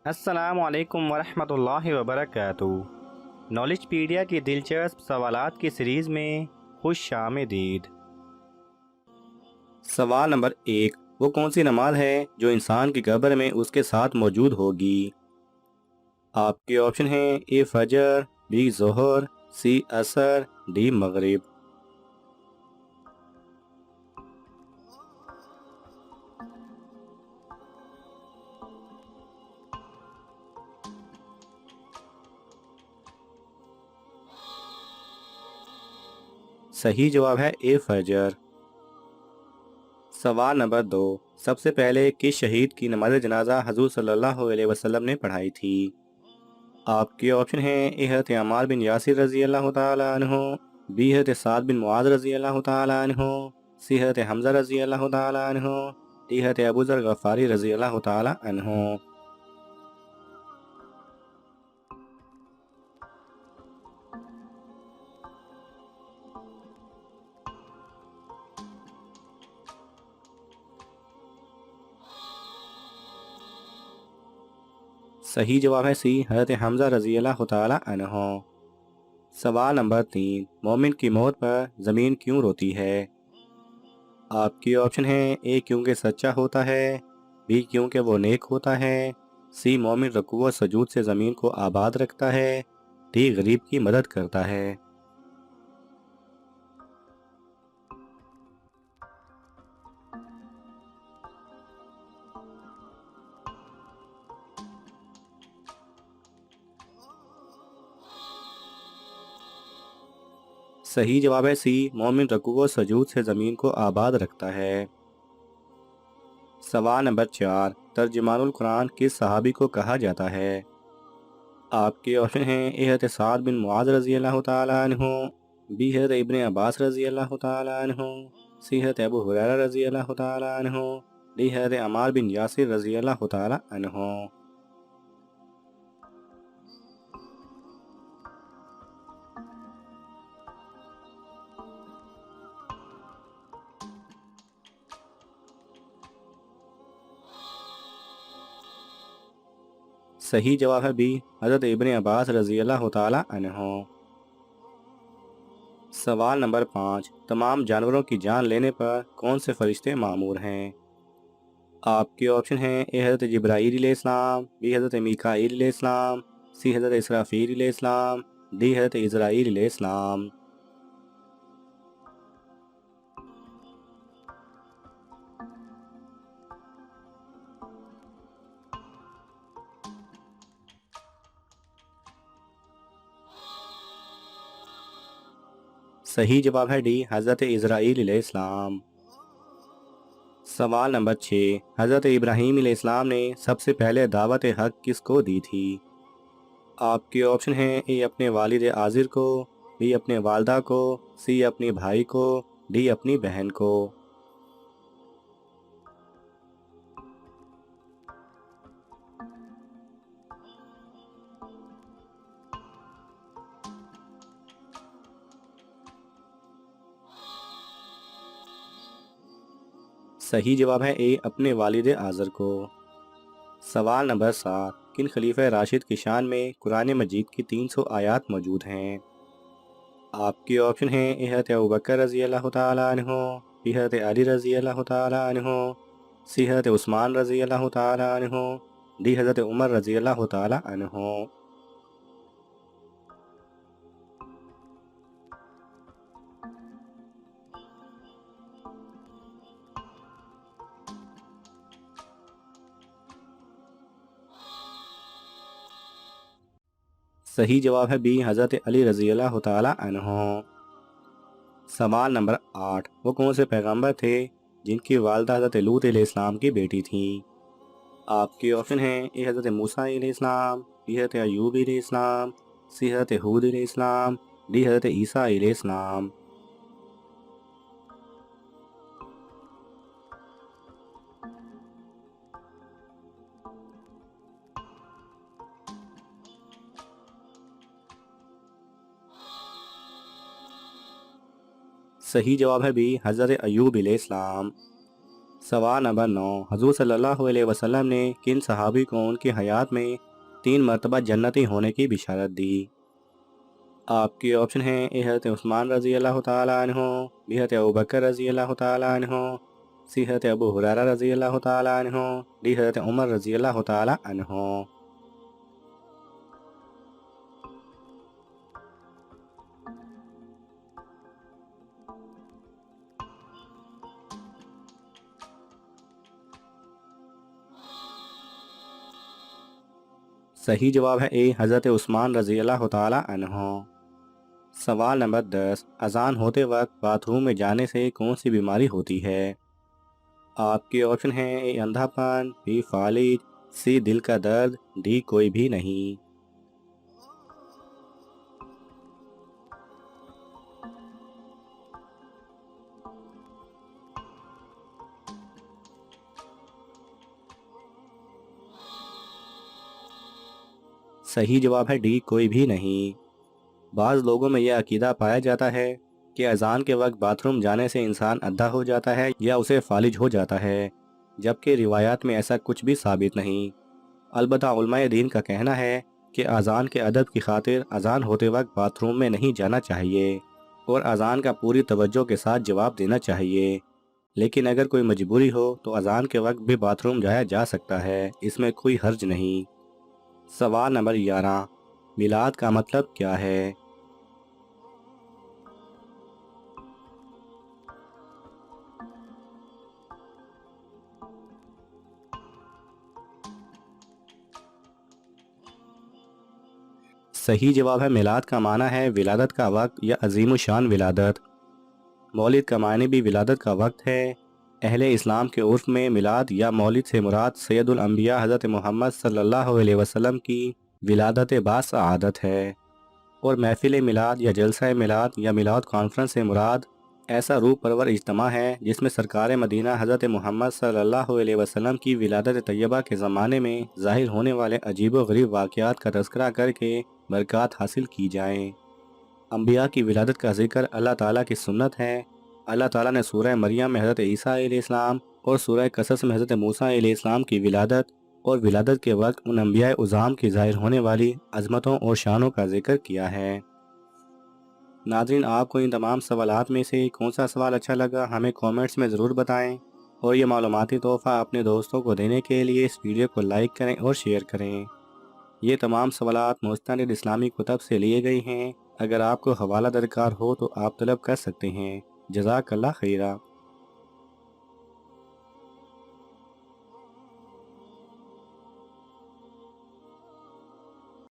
السلام علیکم ورحمۃ اللہ وبرکاتہ۔ نالج پیڈیا کی دلچسپ سوالات کی سیریز میں خوش آمدید۔ سوال نمبر 1، وہ کون سی نماز ہے جو انسان کی قبر میں اس کے ساتھ موجود ہوگی؟ آپ کے آپشن ہیں اے فجر، بی ظہر، سی عصر، ڈی مغرب۔ صحیح جواب ہے اے فجر۔ سوال نمبر 2، سب سے پہلے کس شہید کی نماز جنازہ حضور صلی اللہ علیہ وسلم نے پڑھائی تھی؟ آپ کے آپشن ہیں اے حضرت عمار بن یاسر رضی اللہ تعالیٰ عنہ، بی حضرت سعد بن معاذ رضی اللہ تعالیٰ عنہ، سی حضرت حمزہ رضی اللہ تعالیٰ عنہ، ڈی حضرت ابو ذر غفاری رضی اللہ تعالیٰ عنہ۔ صحیح جواب ہے سی حضرت حمزہ رضی اللہ تعالیٰ عنہ۔ سوال نمبر 3، مومن کی موت پر زمین کیوں روتی ہے؟ آپ کی آپشن ہیں اے کیونکہ سچا ہوتا ہے، بی کیونکہ وہ نیک ہوتا ہے، سی مومن رکوع و سجود سے زمین کو آباد رکھتا ہے، ڈی غریب کی مدد کرتا ہے۔ صحیح جواب ہے سی مومن رکوع و سجود سے زمین کو آباد رکھتا ہے۔ سوال نمبر 4، ترجمان القرآن کس صحابی کو کہا جاتا ہے؟ آپ کے آپشن ہیں اے حضرت سعد بن معاذ رضی اللہ تعالیٰ عنہ، بی حضرت ابن عباس رضی اللہ تعالیٰ عنہ، سی حضرت ابو ہریرہ رضی اللہ تعالیٰ عنہ، ڈی حضرت عمار بن یاسر رضی اللہ تعالیٰ عنہ۔ صحیح جواب ہے بی حضرت ابن عباس رضی اللہ تعالیٰ عنہ۔ سوال نمبر 5، تمام جانوروں کی جان لینے پر کون سے فرشتے مامور ہیں؟ آپ کے آپشن ہیں اے حضرت جبرائیل علیہ السلام، بی حضرت میکائیل علیہ السلام، سی حضرت اسرافیل علیہ السلام، ڈی حضرت عزرائیل علیہ السلام۔ صحیح جواب ہے ڈی حضرت عزرائیل علیہ السلام۔ سوال نمبر 6، حضرت ابراہیم علیہ السلام نے سب سے پہلے دعوت حق کس کو دی تھی؟ آپ کے آپشن ہیں اے اپنے والد عازر کو، بی اپنے والدہ کو، سی اپنے بھائی کو، ڈی اپنی بہن کو۔ صحیح جواب ہے اے اپنے والد عازر کو۔ سوال نمبر 7، کن خلیفہ راشد کی شان میں قرآن مجید کی 300 آیات موجود ہیں؟ آپ کے آپشن ہیں اے حضرت ابوبکر رضی اللہ تعالیٰ عنہ، بی حضرت علی رضی اللہ تعالیٰ عنہ، سی حضرت عثمان رضی اللہ تعالیٰ عنہ، ڈی حضرت عمر رضی اللہ تعالیٰ عنہ۔ صحیح جواب ہے بی حضرت علی رضی اللہ تعالیٰ عنہ۔ سوال نمبر 8، وہ کون سے پیغمبر تھے جن کی والدہ حضرت لوط علیہ السلام کی بیٹی تھیں؟ آپ کے آپشن ہیں اے حضرت موسیٰ علیہ السلام، بی حضرت ایوب علیہ السلام، سی حضرت ہود علیہ السلام، ڈی حضرت عیسیٰ علیہ السلام۔ صحیح جواب ہے بی حضرت ایوب علیہ السلام۔ سوال نمبر 9، حضور صلی اللہ علیہ وسلم نے کن صحابی کو ان کی حیات میں 3 مرتبہ جنتی ہونے کی بشارت دی؟ آپ کے آپشن ہیں اے حضرت عثمان رضی اللہ تعالیٰ عنہ، بی حضرت ابوبکر رضی اللہ تعالیٰ عنہ، سی حضرت ابو ہریرہ رضی اللہ تعالیٰ عنہ، ڈی حضرت عمر رضی اللہ تعالیٰ عنہ۔ صحیح جواب ہے اے حضرت عثمان رضی اللہ تعالیٰ عنہ۔ سوال نمبر 10، اذان ہوتے وقت باتھ روم میں جانے سے کون سی بیماری ہوتی ہے؟ آپ کے آپشن ہیں اے اندھا پن، بی فالج، سی دل کا درد، ڈی کوئی بھی نہیں۔ صحیح جواب ہے ڈی کوئی بھی نہیں۔ بعض لوگوں میں یہ عقیدہ پایا جاتا ہے کہ اذان کے وقت باتھ روم جانے سے انسان اندھا ہو جاتا ہے یا اسے فالج ہو جاتا ہے، جبکہ روایات میں ایسا کچھ بھی ثابت نہیں۔ البتہ علماء دین کا کہنا ہے کہ اذان کے ادب کی خاطر اذان ہوتے وقت باتھ روم میں نہیں جانا چاہیے اور اذان کا پوری توجہ کے ساتھ جواب دینا چاہیے، لیکن اگر کوئی مجبوری ہو تو اذان کے وقت بھی باتھ روم جایا جا سکتا ہے، اس میں کوئی حرج نہیں۔ سوال نمبر 11، میلاد کا مطلب کیا ہے؟ صحیح جواب ہے میلاد کا معنی ہے ولادت کا وقت یا عظیم الشان ولادت۔ مولد کا معنی بھی ولادت کا وقت ہے۔ اہل اسلام کے عرف میں میلاد یا مولد سے مراد سید الانبیاء حضرت محمد صلی اللہ علیہ وسلم کی ولادت باسعادت ہے، اور محفل میلاد یا جلسہ میلاد یا میلاد کانفرنس سے مراد ایسا روح پرور اجتماع ہے جس میں سرکار مدینہ حضرت محمد صلی اللہ علیہ وسلم کی ولادت طیبہ کے زمانے میں ظاہر ہونے والے عجیب و غریب واقعات کا تذکرہ کر کے برکات حاصل کی جائیں۔ انبیاء کی ولادت کا ذکر اللہ تعالیٰ کی سنت ہے۔ اللہ تعالیٰ نے سورہ مریم میں حضرت عیسیٰ علیہ السلام اور سورہ قصص میں حضرت موسیٰ علیہ السلام کی ولادت اور ولادت کے وقت ان انبیاء عظام کی ظاہر ہونے والی عظمتوں اور شانوں کا ذکر کیا ہے۔ ناظرین، آپ کو ان تمام سوالات میں سے کون سا سوال اچھا لگا ہمیں کومنٹس میں ضرور بتائیں، اور یہ معلوماتی تحفہ اپنے دوستوں کو دینے کے لیے اس ویڈیو کو لائک کریں اور شیئر کریں۔ یہ تمام سوالات مستند اسلامی کتب سے لیے گئے ہیں۔ اگر آپ کو حوالہ درکار ہو تو آپ طلب کر سکتے ہیں۔ جزاک اللہ خیرہ۔